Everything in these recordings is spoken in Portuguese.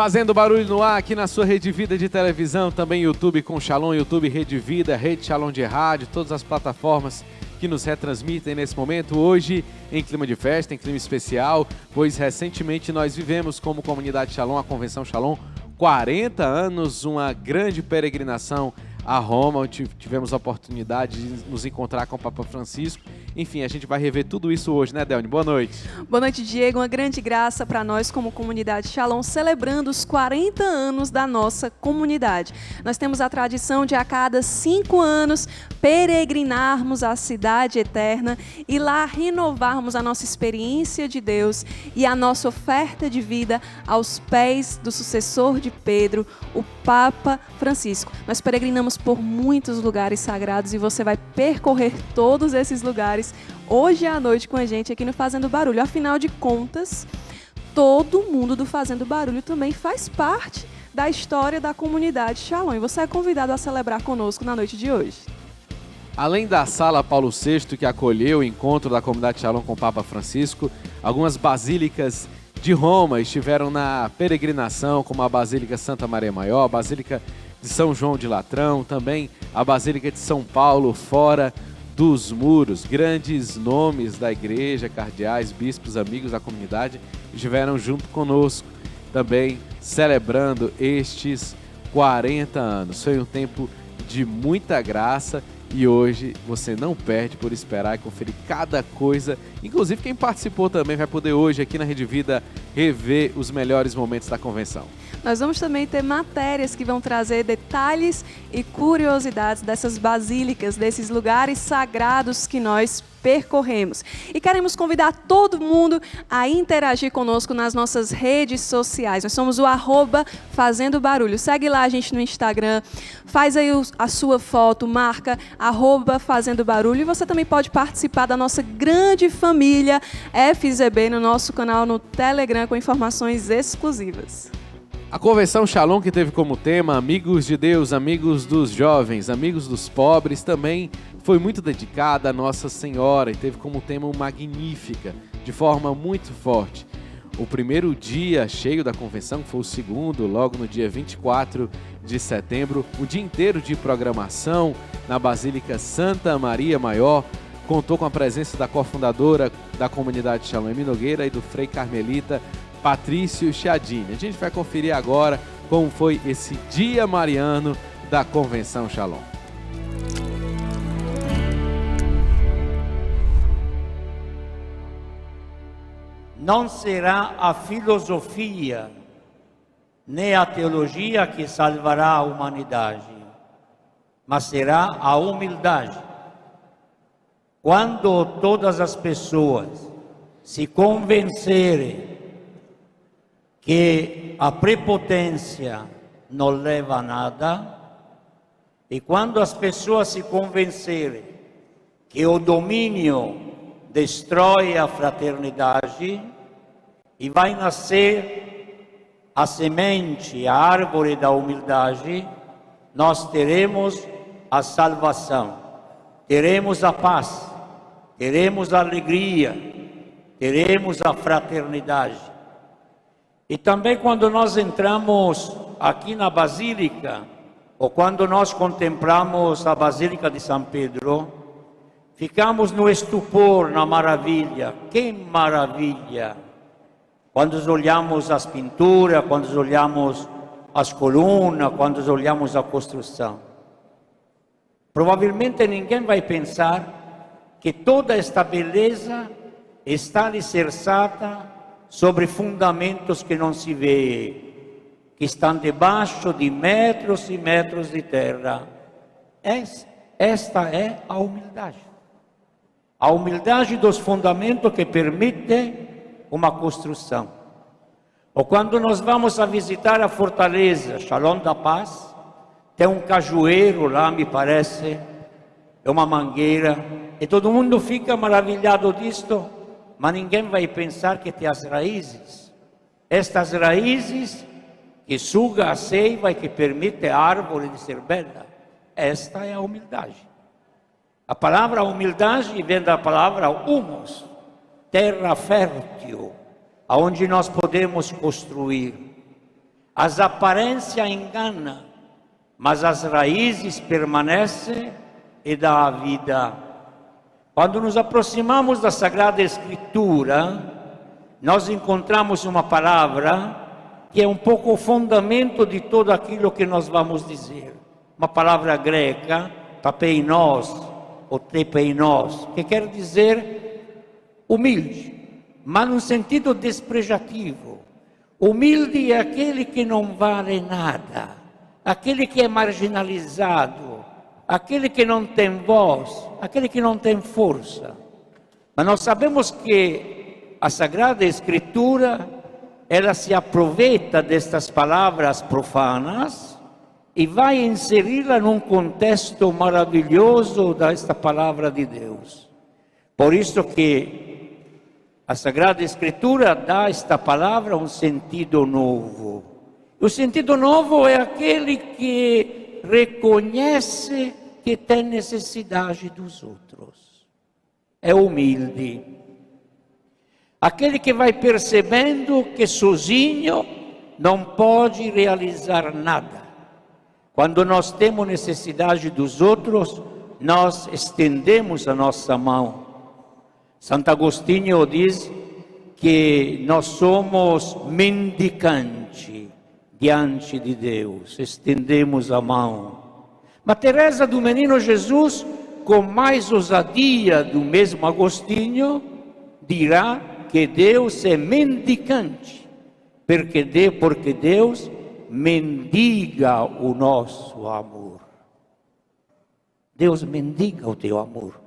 Fazendo barulho no ar aqui na sua Rede Vida de televisão, também YouTube com Shalom, YouTube Rede Vida, Rede Shalom de rádio, todas as plataformas que nos retransmitem nesse momento, hoje em clima de festa, em clima especial, pois recentemente nós vivemos como comunidade Shalom, a Convenção Shalom, 40 anos, uma grande peregrinação a Roma, onde tivemos a oportunidade de nos encontrar com o Papa Francisco. Enfim, a gente vai rever tudo isso hoje, né, Delny? Boa noite. Boa noite, Diego. Uma grande graça para nós como comunidade Shalom, celebrando os 40 anos da nossa comunidade. Nós temos a tradição de a cada 5 anos peregrinarmos à cidade eterna e lá renovarmos a nossa experiência de Deus e a nossa oferta de vida aos pés do sucessor de Pedro, o Papa Francisco. Nós peregrinamos por muitos lugares sagrados e você vai percorrer todos esses lugares hoje à noite com a gente aqui no Fazendo Barulho. Afinal de contas, todo mundo do Fazendo Barulho também faz parte da história da comunidade Shalom. E você é convidado a celebrar conosco na noite de hoje. Além da Sala Paulo VI, que acolheu o encontro da comunidade Shalom com o Papa Francisco, algumas basílicas de Roma estiveram na peregrinação, como a Basílica Santa Maria Maior, a Basílica de São João de Latrão, também a Basílica de São Paulo, fora dos muros. Grandes nomes da igreja, cardeais, bispos, amigos da comunidade estiveram junto conosco, também celebrando estes 40 anos. Foi um tempo de muita graça e hoje você não perde por esperar e conferir cada coisa. Inclusive quem participou também vai poder hoje aqui na Rede Vida rever os melhores momentos da convenção. Nós vamos também ter matérias que vão trazer detalhes e curiosidades dessas basílicas, desses lugares sagrados que nós percorremos. E queremos convidar todo mundo a interagir conosco nas nossas redes sociais. Nós somos o @Fazendo Barulho. Segue lá a gente no Instagram, faz aí a sua foto, marca @Fazendo Barulho. E você também pode participar da nossa grande família FZB no nosso canal no Telegram com informações exclusivas. A Convenção Shalom, que teve como tema Amigos de Deus, Amigos dos Jovens, Amigos dos Pobres, também foi muito dedicada a Nossa Senhora e teve como tema o Magnífica, de forma muito forte. O primeiro dia cheio da convenção foi o segundo, logo no dia 24 de setembro, o dia inteiro de programação na Basílica Santa Maria Maior, contou com a presença da cofundadora da comunidade Shalom, Emi Nogueira, e do Frei Carmelita Patrício Chiadini. A gente vai conferir agora como foi esse dia mariano da Convenção Shalom. Não será a filosofia nem a teologia que salvará a humanidade, mas será a humildade. Quando todas as pessoas se convencerem que a prepotência não leva a nada, e quando as pessoas se convencerem que o domínio destrói a fraternidade e vai nascer a semente, a árvore da humildade, nós teremos a salvação, teremos a paz, teremos a alegria, teremos a fraternidade. E também quando nós entramos aqui na Basílica, ou quando nós contemplamos a Basílica de São Pedro, ficamos no estupor, na maravilha. Que maravilha! Quando olhamos as pinturas, quando olhamos as colunas, quando olhamos a construção. Provavelmente ninguém vai pensar que toda esta beleza está alicerçada sobre fundamentos que não se vê, que estão debaixo de metros e metros de terra. Esta é a humildade. A humildade dos fundamentos que permite uma construção. Ou quando nós vamos a visitar a fortaleza Shalom da Paz, tem um cajueiro lá, me parece, é uma mangueira, e todo mundo fica maravilhado disto, mas ninguém vai pensar que tem as raízes. Estas raízes que suga a seiva e que permite a árvore de ser bela. Esta é a humildade. A palavra humildade vem da palavra humus, terra fértil, aonde nós podemos construir. As aparências enganam, mas as raízes permanecem e dão a vida. Quando nos aproximamos da Sagrada Escritura, nós encontramos uma palavra que é um pouco o fundamento de tudo aquilo que nós vamos dizer. Uma palavra grega, tapeinos, ou tepeinos, que quer dizer humilde, mas num sentido desprezativo. Humilde é aquele que não vale nada, aquele que é marginalizado, aquele que não tem voz, aquele que não tem força. Mas nós sabemos que a Sagrada Escritura, ela se aproveita destas palavras profanas e vai inseri-la num contexto maravilhoso desta palavra de Deus. Por isso que a Sagrada Escritura dá a esta palavra um sentido novo. O sentido novo é aquele que reconhece que tem necessidade dos outros. É humilde. Aquele que vai percebendo que sozinho não pode realizar nada. Quando nós temos necessidade dos outros, nós estendemos a nossa mão. Santo Agostinho diz que nós somos mendicantes diante de Deus, estendemos a mão. Mas Teresa do Menino Jesus, com mais ousadia do mesmo Agostinho, dirá que Deus é mendicante, porque Deus mendiga o nosso amor. Deus mendiga o teu amor.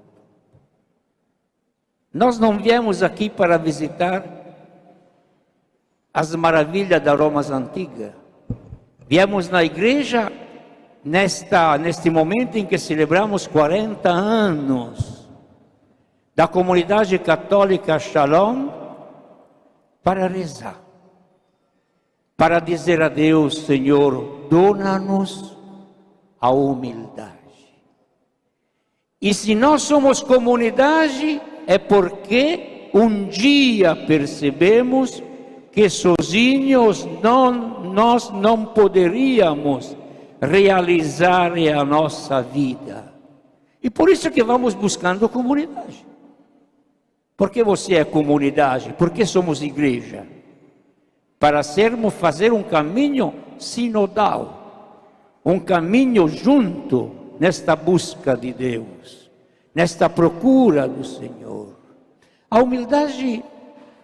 Nós não viemos aqui para visitar as maravilhas da Roma antiga. Viemos na igreja neste momento em que celebramos 40 anos da comunidade católica Shalom, para rezar, para dizer a Deus: Senhor, dona-nos a humildade. E se nós somos comunidade, é porque um dia percebemos que sozinhos nós não poderíamos realizar a nossa vida. E por isso que vamos buscando comunidade. Porque você é comunidade, porque somos igreja. Para fazer um caminho sinodal, um caminho junto nesta busca de Deus, nesta procura do Senhor. A humildade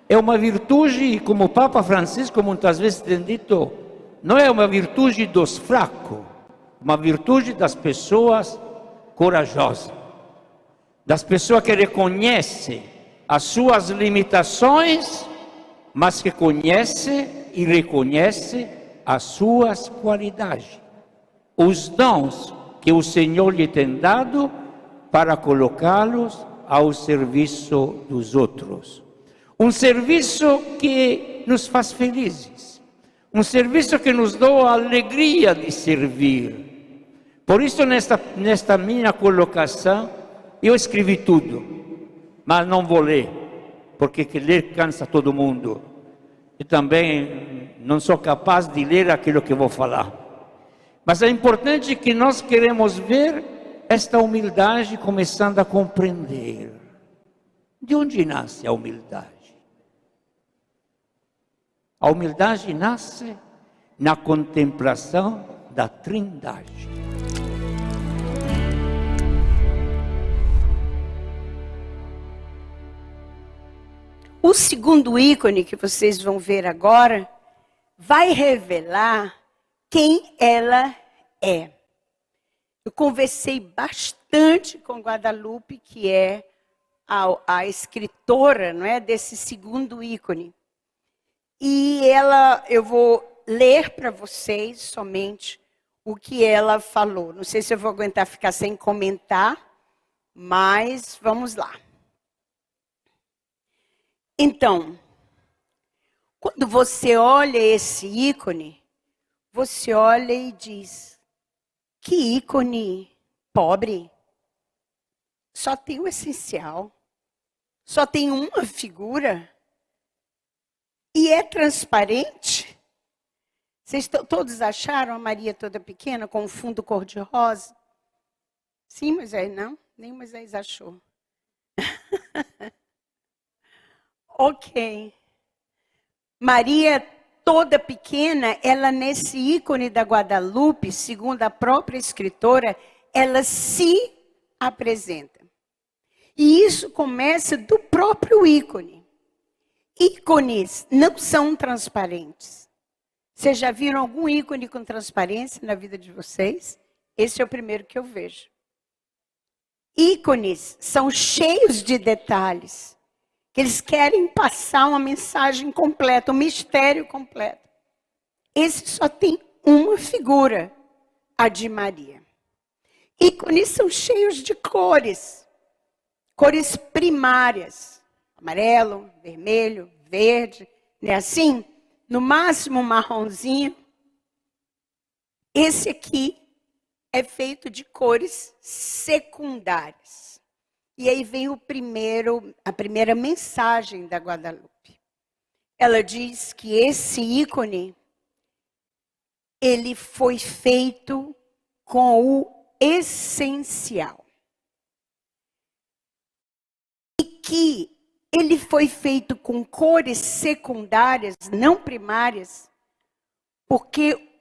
é uma virtude, como o Papa Francisco muitas vezes tem dito, não é uma virtude dos fracos, uma virtude das pessoas corajosas, das pessoas que reconhecem as suas limitações, mas que conhece e reconhece as suas qualidades, os dons que o Senhor lhe tem dado para colocá-los ao serviço dos outros. Um serviço que nos faz felizes, um serviço que nos dá a alegria de servir. Por isso, nesta minha colocação, eu escrevi tudo, mas não vou ler, porque ler cansa todo mundo. E também não sou capaz de ler aquilo que vou falar. Mas é importante que nós queremos ver esta humildade começando a compreender. De onde nasce a humildade? A humildade nasce na contemplação da Trindade. O segundo ícone que vocês vão ver agora vai revelar quem ela é. Eu conversei bastante com Guadalupe, que é a escritora, não é, desse segundo ícone. E eu vou ler para vocês somente o que ela falou. Não sei se eu vou aguentar ficar sem comentar, mas vamos lá. Então, quando você olha esse ícone, você olha e diz: que ícone pobre. Só tem o essencial. Só tem uma figura. E é transparente. Vocês todos acharam a Maria toda pequena, com um fundo cor-de-rosa? Sim, Moisés, não? Nem Moisés achou. Ok. Maria toda pequena, ela nesse ícone da Guadalupe, segundo a própria escritora, ela se apresenta. E isso começa do próprio ícone. Ícones não são transparentes. Vocês já viram algum ícone com transparência na vida de vocês? Esse é o primeiro que eu vejo. Ícones são cheios de detalhes, que eles querem passar uma mensagem completa, um mistério completo. Esse só tem uma figura, a de Maria. Ícones são cheios de cores, cores primárias, amarelo, vermelho, verde, não é assim? No máximo marronzinho. Esse aqui é feito de cores secundárias. E aí vem a primeira mensagem da Guadalupe. Ela diz que esse ícone, ele foi feito com o essencial. E que ele foi feito com cores secundárias, não primárias, porque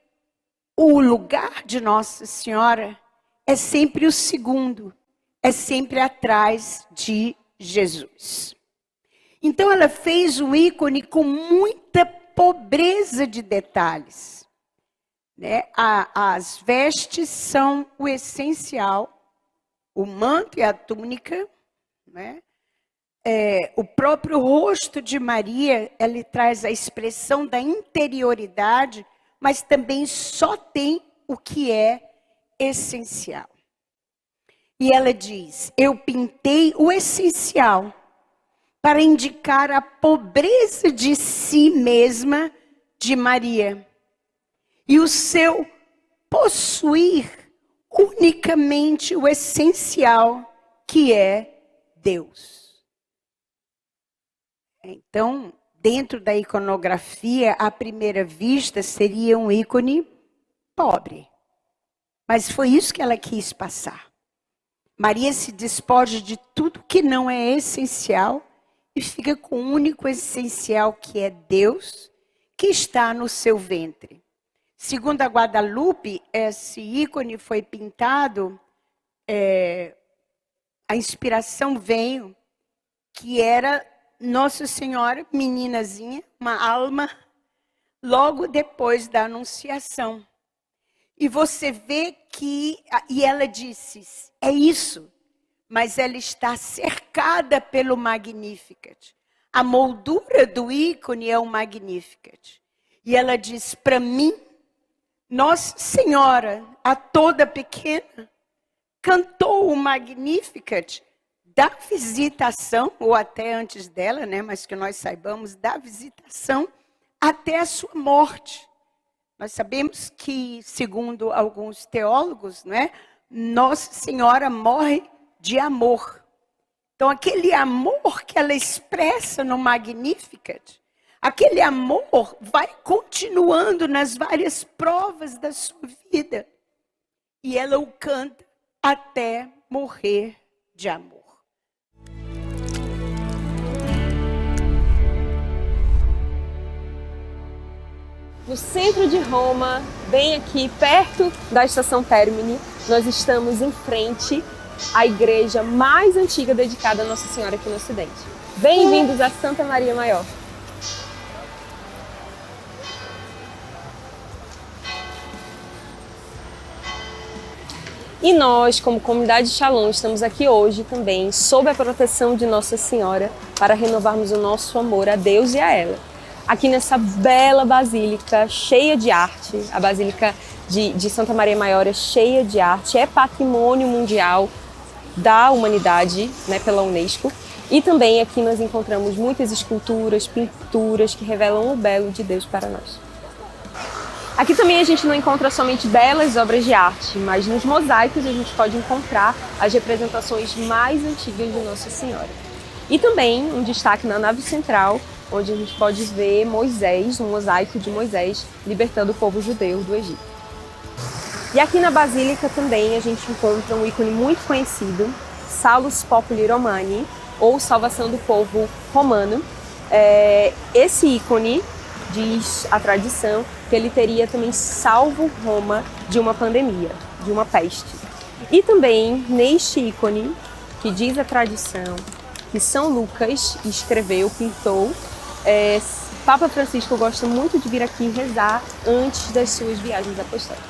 o lugar de Nossa Senhora é sempre o segundo, é sempre atrás de Jesus. Então ela fez um ícone com muita pobreza de detalhes. Né? As vestes são o essencial, o manto e a túnica, né? O próprio rosto de Maria, ele traz a expressão da interioridade, mas também só tem o que é essencial. E ela diz, eu pintei o essencial para indicar a pobreza de si mesma de Maria e o seu possuir unicamente o essencial que é Deus. Então, dentro da iconografia, à primeira vista, seria um ícone pobre. Mas foi isso que ela quis passar. Maria se despoja de tudo que não é essencial e fica com o único essencial que é Deus, que está no seu ventre. Segundo a Guadalupe, esse ícone foi pintado, a inspiração veio, que era Nossa Senhora, meninazinha, uma alma, logo depois da Anunciação. E você vê que, e ela disse, é isso, mas ela está cercada pelo Magnificat. A moldura do ícone é o Magnificat. E ela diz, para mim, Nossa Senhora, a toda pequena, cantou o Magnificat da visitação, ou até antes dela, né, mas que nós saibamos, da visitação até a sua morte. Nós sabemos que, segundo alguns teólogos, né, Nossa Senhora morre de amor. Então, aquele amor que ela expressa no Magnificat, aquele amor vai continuando nas várias provas da sua vida. E ela o canta até morrer de amor. No centro de Roma, bem aqui perto da Estação Termini, nós estamos em frente à igreja mais antiga dedicada a Nossa Senhora aqui no Ocidente. Bem-vindos a Santa Maria Maior. E nós, como comunidade Shalom, estamos aqui hoje também sob a proteção de Nossa Senhora para renovarmos o nosso amor a Deus e a ela. Aqui nessa bela basílica cheia de arte, a Basílica de Santa Maria Maior é cheia de arte, é patrimônio mundial da humanidade, né, pela Unesco. E também aqui nós encontramos muitas esculturas, pinturas que revelam o belo de Deus para nós. Aqui também a gente não encontra somente belas obras de arte, mas nos mosaicos a gente pode encontrar as representações mais antigas de Nossa Senhora. E também um destaque na nave central, onde a gente pode ver Moisés, um mosaico de Moisés, libertando o povo judeu do Egito. E aqui na Basílica também a gente encontra um ícone muito conhecido, Salus Populi Romani, ou Salvação do Povo Romano. Esse ícone diz a tradição que ele teria também salvo Roma de uma pandemia, de uma peste. E também neste ícone, que diz a tradição que São Lucas escreveu, pintou, Papa Francisco gosta muito de vir aqui rezar antes das suas viagens apostólicas.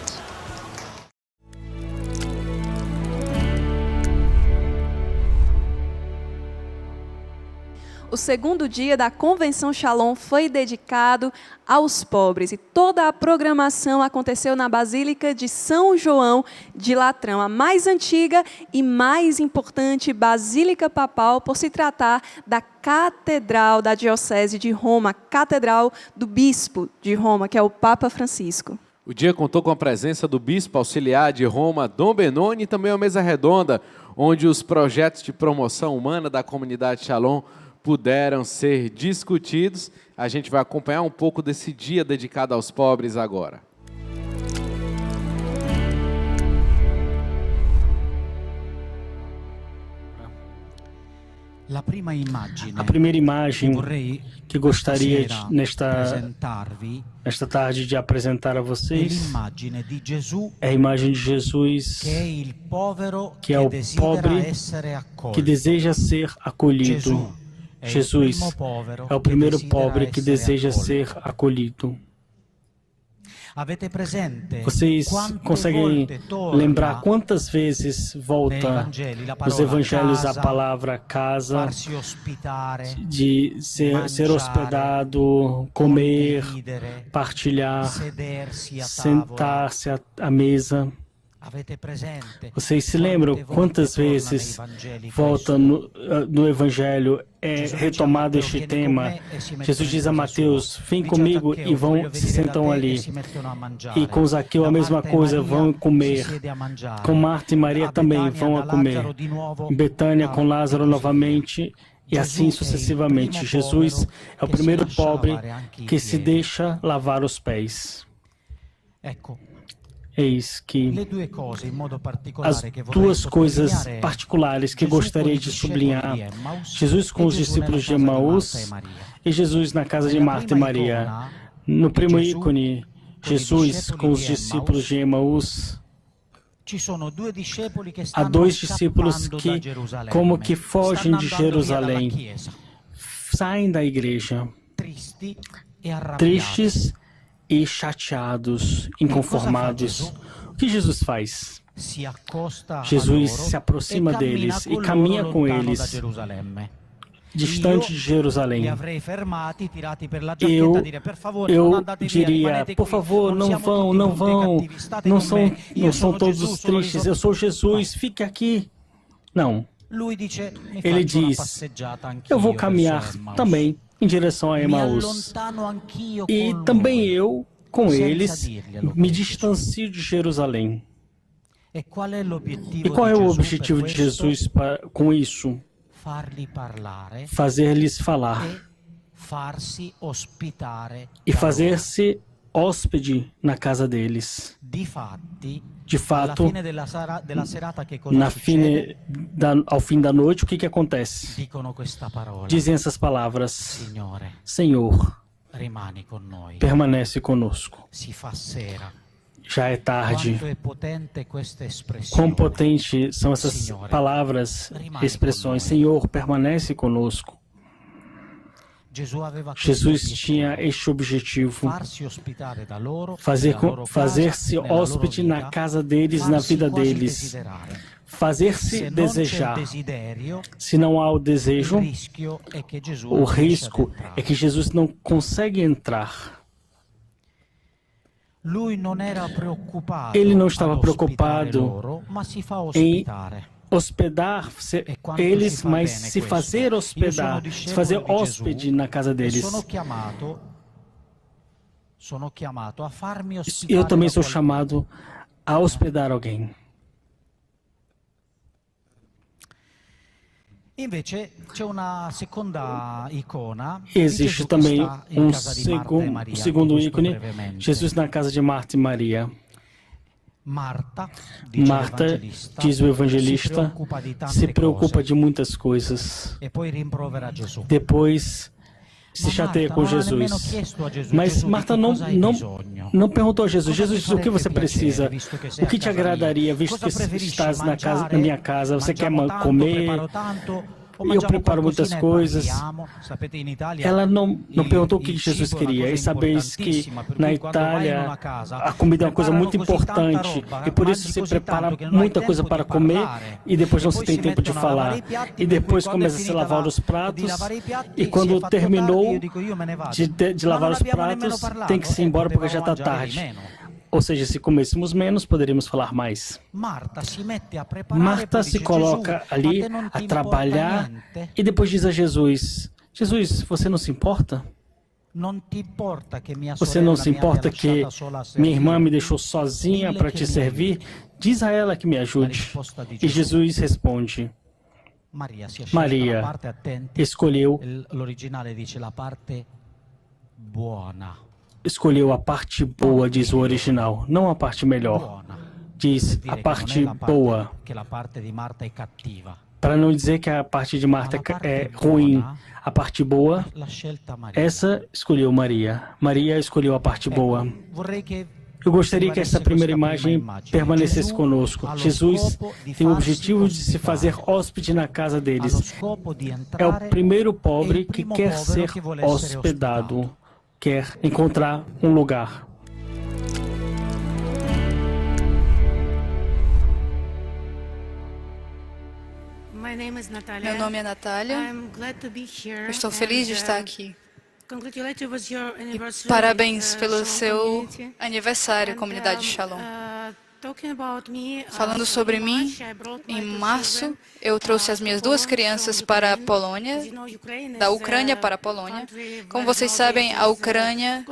O segundo dia da Convenção Shalom foi dedicado aos pobres e toda a programação aconteceu na Basílica de São João de Latrão, a mais antiga e mais importante basílica papal por se tratar da Catedral da Diocese de Roma, Catedral do Bispo de Roma, que é o Papa Francisco. O dia contou com a presença do Bispo Auxiliar de Roma, Dom Benoni, e também uma mesa redonda, onde os projetos de promoção humana da comunidade Shalom puderam ser discutidos. A gente vai acompanhar um pouco desse dia dedicado aos pobres agora. A primeira imagem que gostaria nesta tarde de apresentar a vocês é a imagem de Jesus, que é o pobre que deseja ser acolhido. Jesus é o primeiro pobre que deseja ser acolhido. Vocês conseguem lembrar quantas vezes volta nos evangelhos a palavra casa, de ser hospedado, comer, partilhar, sentar-se à mesa? Vocês se lembram quantas vezes volta no Evangelho retomado este tema? Jesus diz a Mateus: vem comigo, e vão se sentam ali. E com Zaqueu a mesma coisa, vão comer. Com Marta e Maria também vão a comer. Em Betânia com Lázaro novamente, e assim sucessivamente. Jesus é o primeiro pobre que se deixa lavar os pés. Eis que as duas coisas particulares que gostaria de sublinhar: Jesus com os discípulos de Emaús e Jesus na casa de Marta e Maria. No primeiro ícone, Jesus com os discípulos de Emaús, há dois discípulos que como que fogem de Jerusalém, saem da igreja, tristes e chateados, inconformados. O que Jesus faz? Jesus se aproxima deles e caminha com eles, distante de Jerusalém. Eu diria: por favor, não vão, não são todos tristes, eu sou Jesus, fique aqui. Não. Ele diz: eu vou caminhar também em direção a Emaús. E também eu, com eles, me distancio de Jerusalém. E qual é o objetivo de Jesus com isso? Fazer-lhes falar e fazer-se hóspede na casa deles. De fato, ao fim da noite, o que acontece? Dizem essas palavras: Senhor, permanece conosco. Já é tarde. Quão potentes são essas palavras, expressões: Senhor, permanece conosco. Jesus tinha este objetivo: fazer-se hóspede na casa deles, na vida deles, fazer-se desejar. Se não há o desejo, o risco é que Jesus não consegue entrar. Ele não estava preocupado em hospedar eles, mas se fazer hospedar, se fazer hóspede na casa deles. Eu também sou chamado a hospedar alguém. Existe também um segundo ícone, Jesus na casa de Marta e Maria. Marta, diz o evangelista, se preocupa de muitas coisas. Depois se chateia com Jesus. Mas Marta não perguntou a Jesus: Jesus, o que você precisa? O que te agradaria, visto que estás na minha casa? Você quer comer? Eu preparo muitas coisas. Ela não perguntou o que Jesus queria. E sabeis que na Itália a comida é uma coisa muito importante. E por isso se prepara muita coisa para comer e depois não se tem tempo de falar. E depois começa a se lavar os pratos. E quando terminou de lavar os pratos, tem que se ir embora porque já está tarde. Ou seja, se comêssemos menos, poderíamos falar mais. Marta se coloca ali a trabalhar e depois diz a Jesus: Jesus, você não se importa? Você não se importa que minha irmã me deixou sozinha para te servir? Diz a ela que me ajude. E Jesus responde: Maria escolheu a parte boa, diz o original, não a parte melhor. Diz a parte boa. Para não dizer que a parte de Marta é ruim. A parte boa, essa escolheu Maria. Maria escolheu a parte boa. Eu gostaria que essa primeira imagem permanecesse conosco. Jesus tem o objetivo de se fazer hóspede na casa deles. É o primeiro pobre que quer ser hospedado. Quer encontrar um lugar. Meu nome é Natália. Eu estou feliz de estar aqui. E parabéns pelo seu aniversário, comunidade Shalom. Falando sobre mim, em março, eu trouxe as minhas duas crianças para a Polônia, da Ucrânia para a Polônia. Como vocês sabem, a Ucrânia,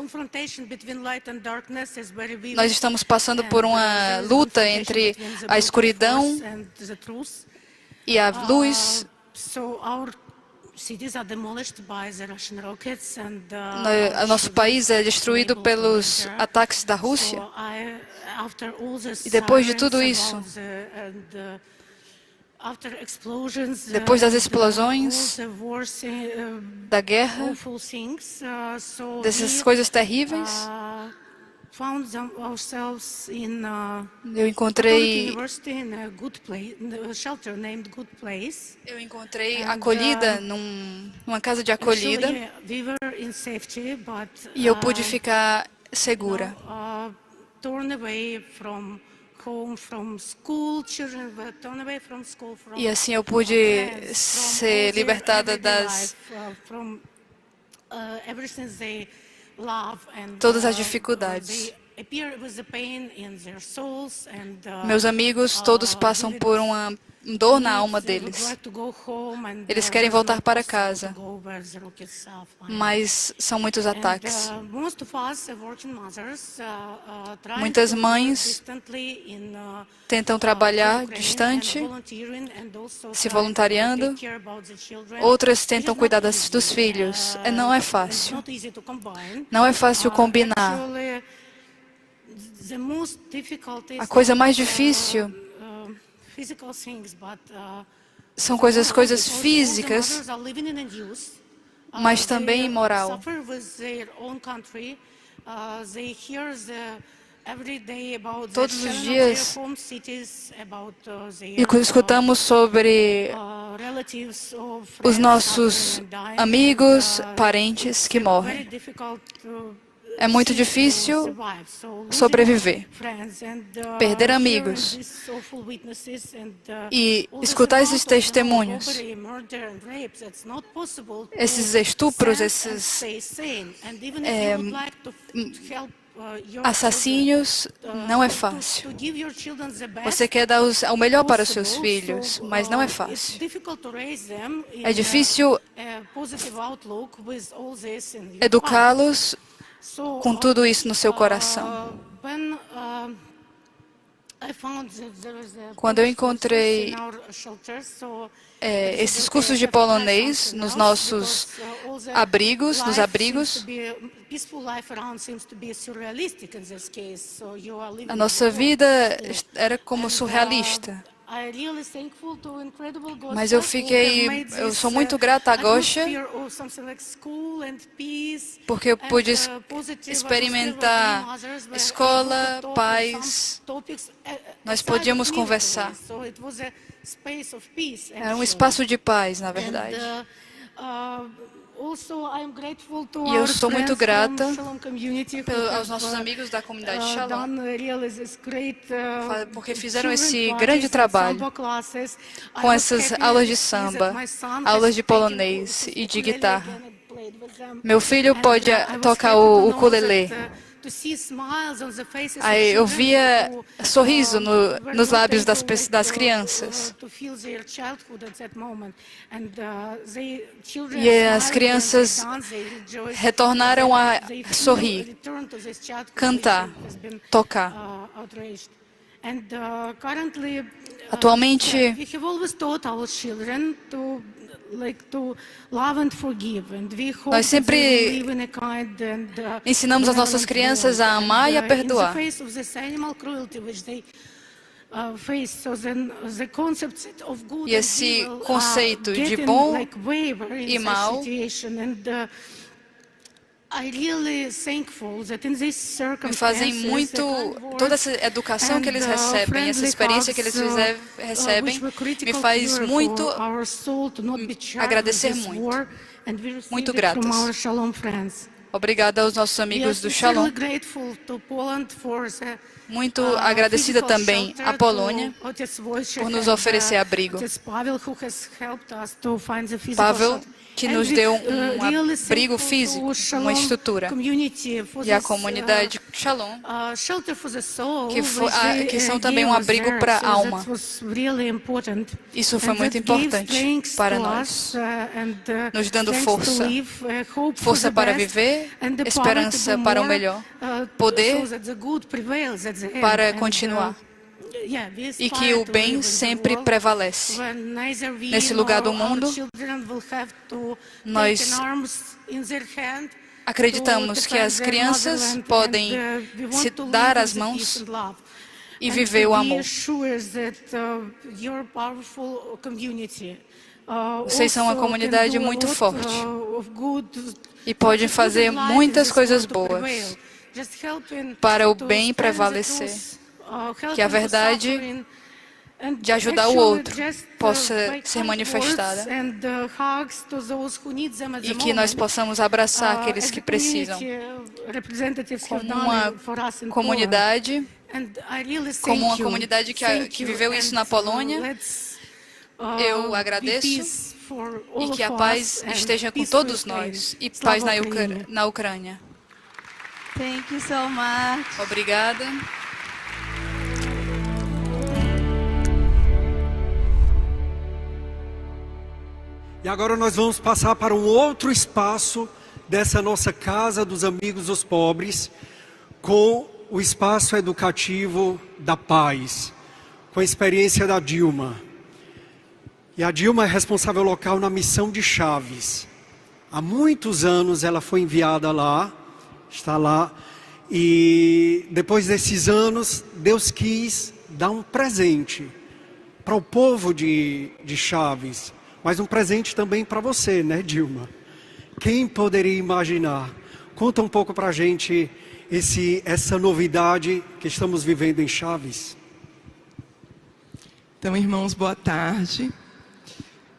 nós estamos passando por uma luta entre a escuridão e a luz. Nosso país é destruído pelos ataques da Rússia. E depois de tudo isso, depois das explosões, da guerra, dessas coisas terríveis, eu encontrei acolhida numa casa de acolhida e eu pude ficar segura. E assim eu pude ser libertada das todas as dificuldades. Meus amigos todos passam por uma dor na alma deles. Eles querem voltar para casa, mas são muitos ataques. Muitas mães tentam trabalhar distante, se voluntariando. Outras tentam cuidar dos filhos. Não é fácil. Não é fácil combinar. A coisa mais difícil são coisas físicas, mas também moral. Todos os dias escutamos sobre os nossos amigos, parentes que morrem. É muito difícil sobreviver, perder amigos e escutar esses testemunhos, esses estupros, esses assassínios, não é fácil. Você quer dar o melhor para os seus filhos, mas não é fácil. É difícil educá-los com tudo isso no seu coração. Quando eu encontrei esses cursos de polonês nos nossos abrigos, a nossa vida era como surrealista. Mas eu sou muito grata a Gosha, porque eu pude experimentar escola, paz, nós podíamos conversar. Era um espaço de paz, na verdade. E eu sou muito grata aos nossos amigos da comunidade Shalom, porque fizeram esse grande trabalho com essas aulas de samba, aulas de polonês e de guitarra. Meu filho pode tocar o ukulele. Aí eu via sorriso nos lábios das crianças. E as crianças retornaram a sorrir, cantar, tocar. Atualmente, nós sempre ensinamos as nossas crianças a amar e a perdoar. E esse conceito de bom e mal me fazem muito, toda essa educação que eles recebem, essa experiência que eles recebem, me faz muito agradecer muito gratas. Obrigada aos nossos amigos do Shalom. Muito agradecida também à Polônia por nos oferecer abrigo. Pavel, que nos deu um abrigo físico, uma estrutura. E a comunidade Shalom, que são também um abrigo para a alma. Isso foi muito importante para nós, nos dando força para viver, esperança para o melhor, poder para continuar. E que o bem sempre prevalece. Nesse lugar do mundo, nós acreditamos que as crianças podem se dar as mãos e viver o amor. Vocês são uma comunidade muito forte e podem fazer muitas coisas boas para o bem prevalecer. Que a verdade de ajudar o outro possa ser manifestada e que nós possamos abraçar aqueles que precisam. Como uma comunidade que viveu isso na Polônia, eu agradeço e que a paz esteja com todos nós e paz na Ucrânia. Thank you so much. Obrigada. E agora nós vamos passar para um outro espaço dessa nossa Casa dos Amigos dos Pobres, com o espaço educativo da paz, com a experiência da Dilma. E a Dilma é responsável local na missão de Chaves. Há muitos anos ela foi enviada lá, está lá, e depois desses anos, Deus quis dar um presente para o povo de Chaves. Mas um presente também para você, né, Dilma? Quem poderia imaginar? Conta um pouco para a gente essa novidade que estamos vivendo em Chaves. Então, irmãos, boa tarde.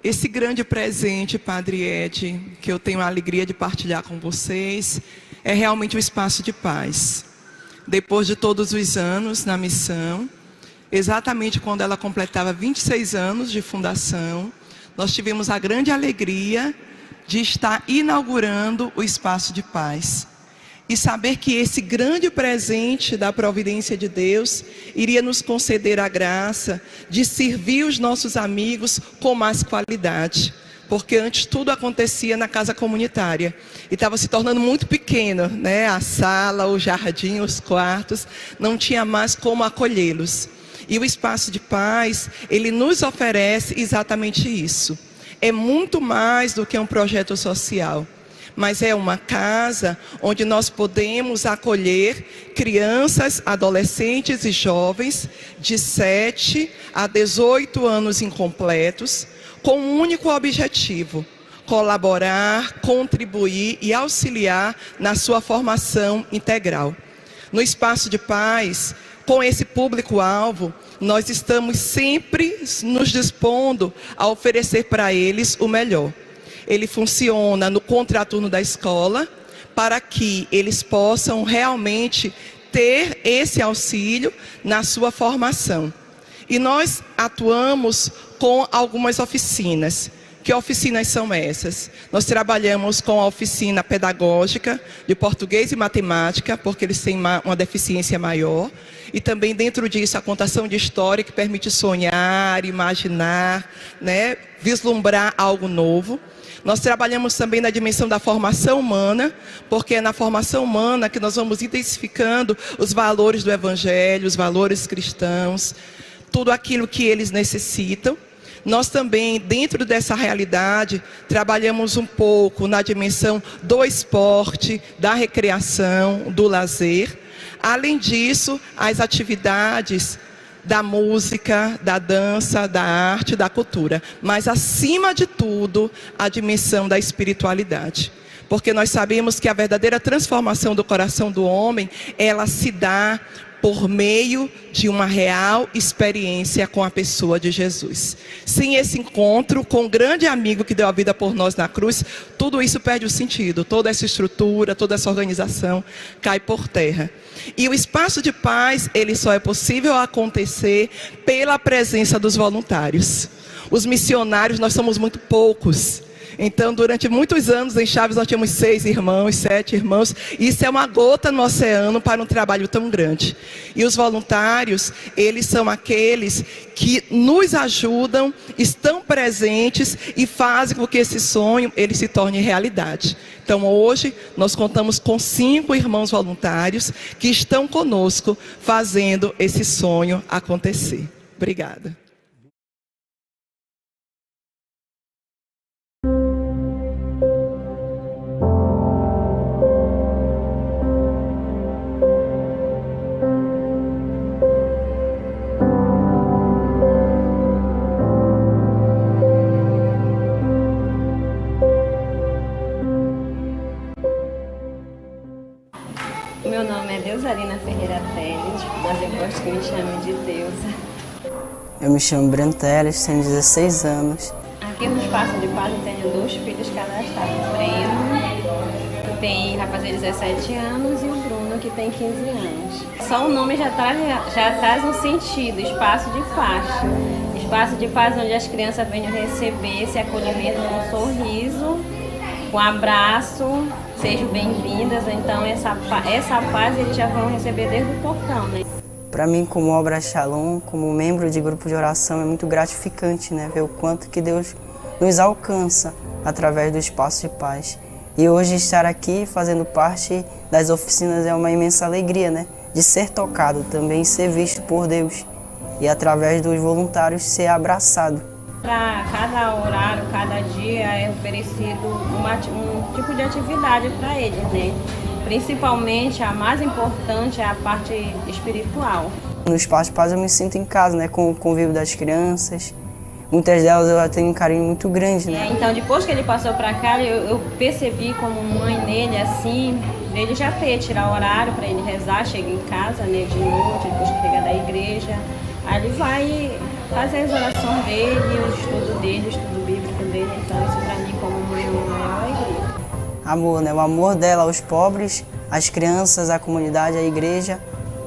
Esse grande presente, Padre Ed, que eu tenho a alegria de partilhar com vocês, é realmente um espaço de paz. Depois de todos os anos na missão, exatamente quando ela completava 26 anos de fundação, nós tivemos a grande alegria de estar inaugurando o espaço de paz. E saber que esse grande presente da providência de Deus iria nos conceder a graça de servir os nossos amigos com mais qualidade. Porque antes tudo acontecia na casa comunitária. E estava se tornando muito pequeno, né? A sala, o jardim, os quartos, não tinha mais como acolhê-los. E o Espaço de Paz, ele nos oferece exatamente isso. É muito mais do que um projeto social, mas é uma casa onde nós podemos acolher crianças, adolescentes e jovens de 7 a 18 anos incompletos, com um único objetivo: colaborar, contribuir e auxiliar na sua formação integral. No Espaço de Paz, com esse público-alvo, nós estamos sempre nos dispondo a oferecer para eles o melhor. Ele funciona no contraturno da escola, para que eles possam realmente ter esse auxílio na sua formação. E nós atuamos com algumas oficinas. Que oficinas são essas? Nós trabalhamos com a oficina pedagógica de português e matemática, porque eles têm uma deficiência maior. E também dentro disso a contação de história, que permite sonhar, imaginar, né, vislumbrar algo novo. Nós trabalhamos também na dimensão da formação humana, porque é na formação humana que nós vamos intensificando os valores do Evangelho, os valores cristãos, tudo aquilo que eles necessitam. Nós também, dentro dessa realidade, trabalhamos um pouco na dimensão do esporte, da recreação, do lazer. Além disso, as atividades da música, da dança, da arte, da cultura. Mas, acima de tudo, a dimensão da espiritualidade. Porque nós sabemos que a verdadeira transformação do coração do homem, ela se dá por meio de uma real experiência com a pessoa de Jesus. Sem esse encontro com o grande amigo que deu a vida por nós na cruz, tudo isso perde o sentido. Toda essa estrutura, toda essa organização cai por terra. E o Espaço de Paz, ele só é possível acontecer pela presença dos voluntários. Os missionários, nós somos muito poucos. Então, durante muitos anos em Chaves nós tínhamos 6 irmãos, 7 irmãos. Isso é uma gota no oceano para um trabalho tão grande. E os voluntários, eles são aqueles que nos ajudam, estão presentes e fazem com que esse sonho ele se torne realidade. Então, hoje nós contamos com 5 irmãos voluntários que estão conosco fazendo esse sonho acontecer. Obrigada. Meu nome é Deusarina Ferreira Teles, mas eu gosto que me chamem de Deusa. Eu me chamo Breno Teles, tenho 16 anos. Aqui no Espaço de Paz eu tenho 2 filhos cadastrados. O Breno, que vai fazer 17 anos, e o Bruno, que tem 15 anos. Só o nome já traz um sentido, Espaço de Paz. Espaço de Paz onde as crianças venham receber esse acolhimento com um sorriso, com um abraço. Sejam bem-vindas, então essa paz eles já vão receber desde o portão, né? Para mim, como Obra Shalom, como membro de grupo de oração, é muito gratificante, né? Ver o quanto que Deus nos alcança através do Espaço de Paz. E hoje estar aqui fazendo parte das oficinas é uma imensa alegria, né? De ser tocado também, ser visto por Deus e através dos voluntários ser abraçado. Para cada horário, cada dia é oferecido um tipo de atividade para eles, né? Principalmente a mais importante é a parte espiritual. No Espaço de Paz eu me sinto em casa, né? Com o convívio das crianças. Muitas delas eu tenho um carinho muito grande, né? Então depois que ele passou para cá, eu percebi como mãe nele, assim, ele já tirar o horário para ele rezar, chega em casa, né, de noite, depois que chega da igreja. Aí ele vai fazer as orações dele, o estudo bíblico dele. Então isso para mim como mãe é uma maior alegria. Amor, né? O amor dela aos pobres, às crianças, à comunidade, à igreja,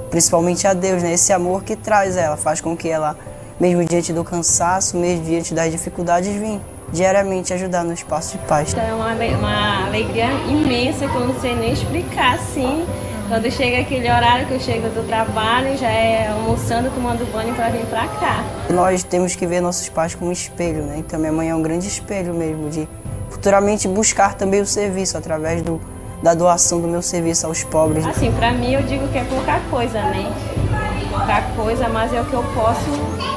principalmente a Deus, né? Esse amor que traz ela, faz com que ela, mesmo diante do cansaço, mesmo diante das dificuldades, vem diariamente ajudar no Espaço de Paz. Então é uma alegria imensa que eu não sei nem explicar, assim. Quando chega aquele horário que eu chego do trabalho, já é almoçando, tomando banho para vir para cá. Nós temos que ver nossos pais como espelho, né? Então minha mãe é um grande espelho mesmo, de futuramente buscar também o serviço através da doação do meu serviço aos pobres. Assim, para mim eu digo que é pouca coisa, né? Pouca coisa, mas é o que eu posso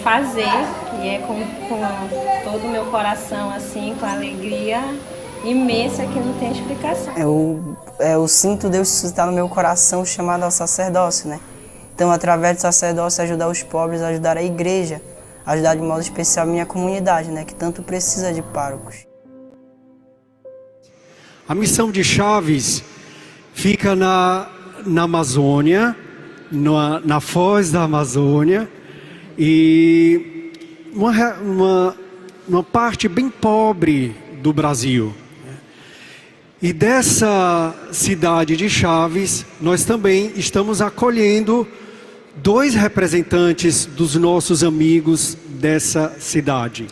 fazer, e é com todo o meu coração, assim, com alegria imensa que não tem explicação. Eu sinto Deus suscitar no meu coração chamado ao sacerdócio, né? Então, através do sacerdócio, ajudar os pobres, ajudar a igreja, ajudar de modo especial a minha comunidade, né? Que tanto precisa de párocos. A missão de Chaves fica na Amazônia, na foz da Amazônia, e uma parte bem pobre do Brasil. E dessa cidade de Chaves, nós também estamos acolhendo 2 representantes dos nossos amigos dessa cidade.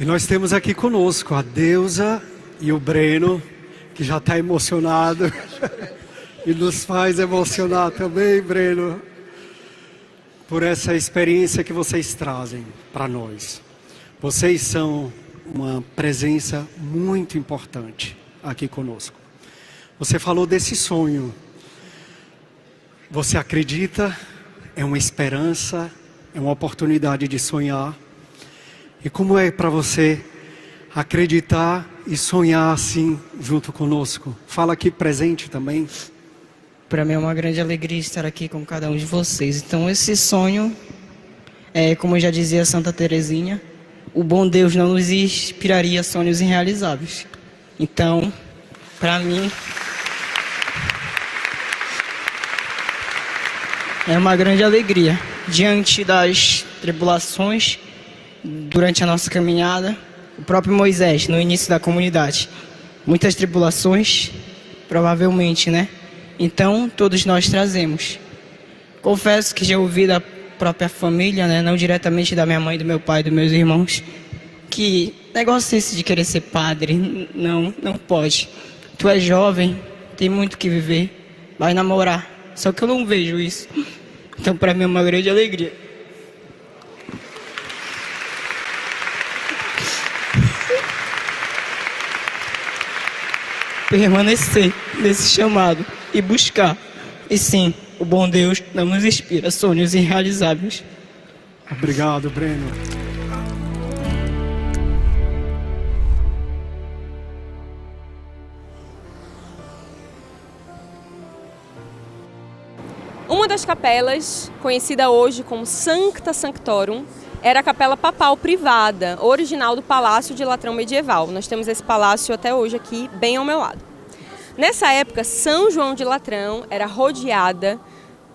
E nós temos aqui conosco a Deusa e o Breno, que já está emocionado. E nos faz emocionar também, Breno, por essa experiência que vocês trazem para nós. Vocês são uma presença muito importante aqui conosco. Você falou desse sonho. Você acredita? É uma esperança, é uma oportunidade de sonhar. E como é para você acreditar e sonhar assim junto conosco? Fala aqui presente também. Para mim é uma grande alegria estar aqui com cada um de vocês. Então esse sonho, como já dizia Santa Teresinha, o bom Deus não nos inspiraria sonhos irrealizáveis. Então, para mim, é uma grande alegria. Diante das tribulações, durante a nossa caminhada, o próprio Moisés, no início da comunidade, muitas tribulações, provavelmente, né? Então, todos nós trazemos. Confesso que já ouvi da própria família, né? Não diretamente da minha mãe, do meu pai, dos meus irmãos, que negócio esse de querer ser padre, não pode. Tu é jovem, tem muito que viver, vai namorar. Só que eu não vejo isso. Então, para mim é uma grande alegria. Permanecer nesse chamado e buscar. E sim, o bom Deus não nos inspira sonhos irrealizáveis. Obrigado, Breno. Uma das capelas, conhecida hoje como Sancta Sanctorum, era a capela papal privada, original do Palácio de Latrão medieval. Nós temos esse palácio até hoje aqui, bem ao meu lado. Nessa época, São João de Latrão era rodeada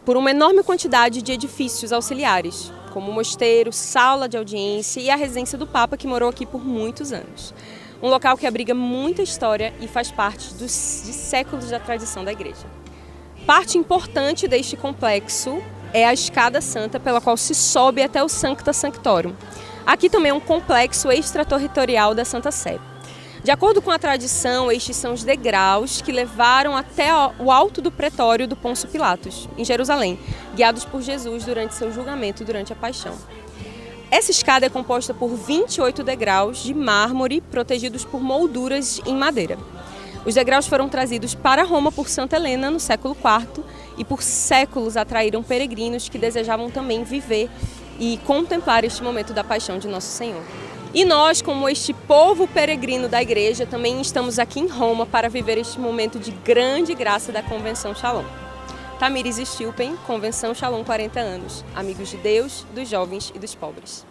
por uma enorme quantidade de edifícios auxiliares, como o mosteiro, sala de audiência e a residência do Papa, que morou aqui por muitos anos. Um local que abriga muita história e faz parte de séculos da tradição da igreja. Parte importante deste complexo é a escada santa pela qual se sobe até o Sancta Sanctorum. Aqui também é um complexo extraterritorial da Santa Sé. De acordo com a tradição, estes são os degraus que levaram até o alto do pretório do Pôncio Pilatos, em Jerusalém, guiados por Jesus durante seu julgamento durante a paixão. Essa escada é composta por 28 degraus de mármore protegidos por molduras em madeira. Os degraus foram trazidos para Roma por Santa Helena no século IV e por séculos atraíram peregrinos que desejavam também viver e contemplar este momento da paixão de Nosso Senhor. E nós, como este povo peregrino da igreja, também estamos aqui em Roma para viver este momento de grande graça da Convenção Shalom. Tamires Stilpen, Convenção Shalom 40 anos, amigos de Deus, dos jovens e dos pobres.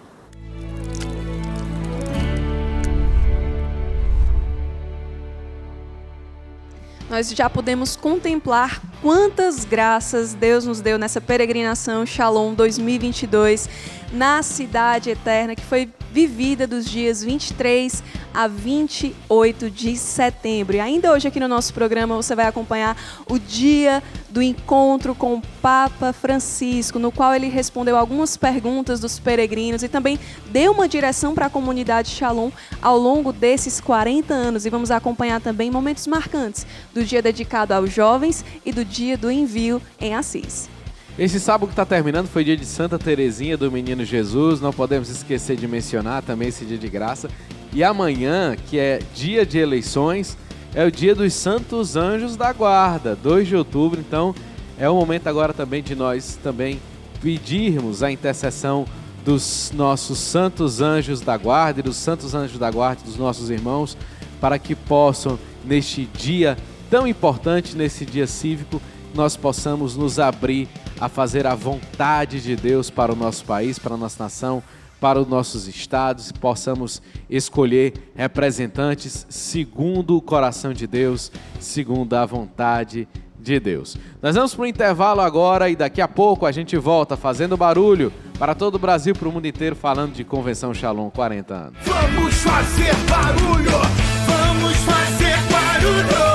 Nós já podemos contemplar quantas graças Deus nos deu nessa peregrinação Shalom 2022 na Cidade Eterna, que foi vivida dos dias 23 a 28 de setembro. E ainda hoje aqui no nosso programa você vai acompanhar o dia do encontro com o Papa Francisco, no qual ele respondeu algumas perguntas dos peregrinos e também deu uma direção para a comunidade Shalom ao longo desses 40 anos. E vamos acompanhar também momentos marcantes do dia dedicado aos jovens e do dia do envio em Assis. Esse sábado que está terminando foi dia de Santa Teresinha do Menino Jesus, não podemos esquecer de mencionar também esse dia de graça. E amanhã, que é dia de eleições, é o dia dos Santos Anjos da Guarda, 2 de outubro, então é o momento agora também de nós também pedirmos a intercessão dos nossos santos anjos da guarda e dos santos anjos da guarda dos nossos irmãos, para que possam, neste dia tão importante, nesse dia cívico, nós possamos nos abrir a fazer a vontade de Deus para o nosso país, para a nossa nação, para os nossos estados, possamos escolher representantes segundo o coração de Deus, segundo a vontade de Deus. Nós vamos para o intervalo agora e daqui a pouco a gente volta fazendo barulho para todo o Brasil, para o mundo inteiro, falando de Convenção Shalom 40 anos. Vamos fazer barulho! Vamos fazer barulho!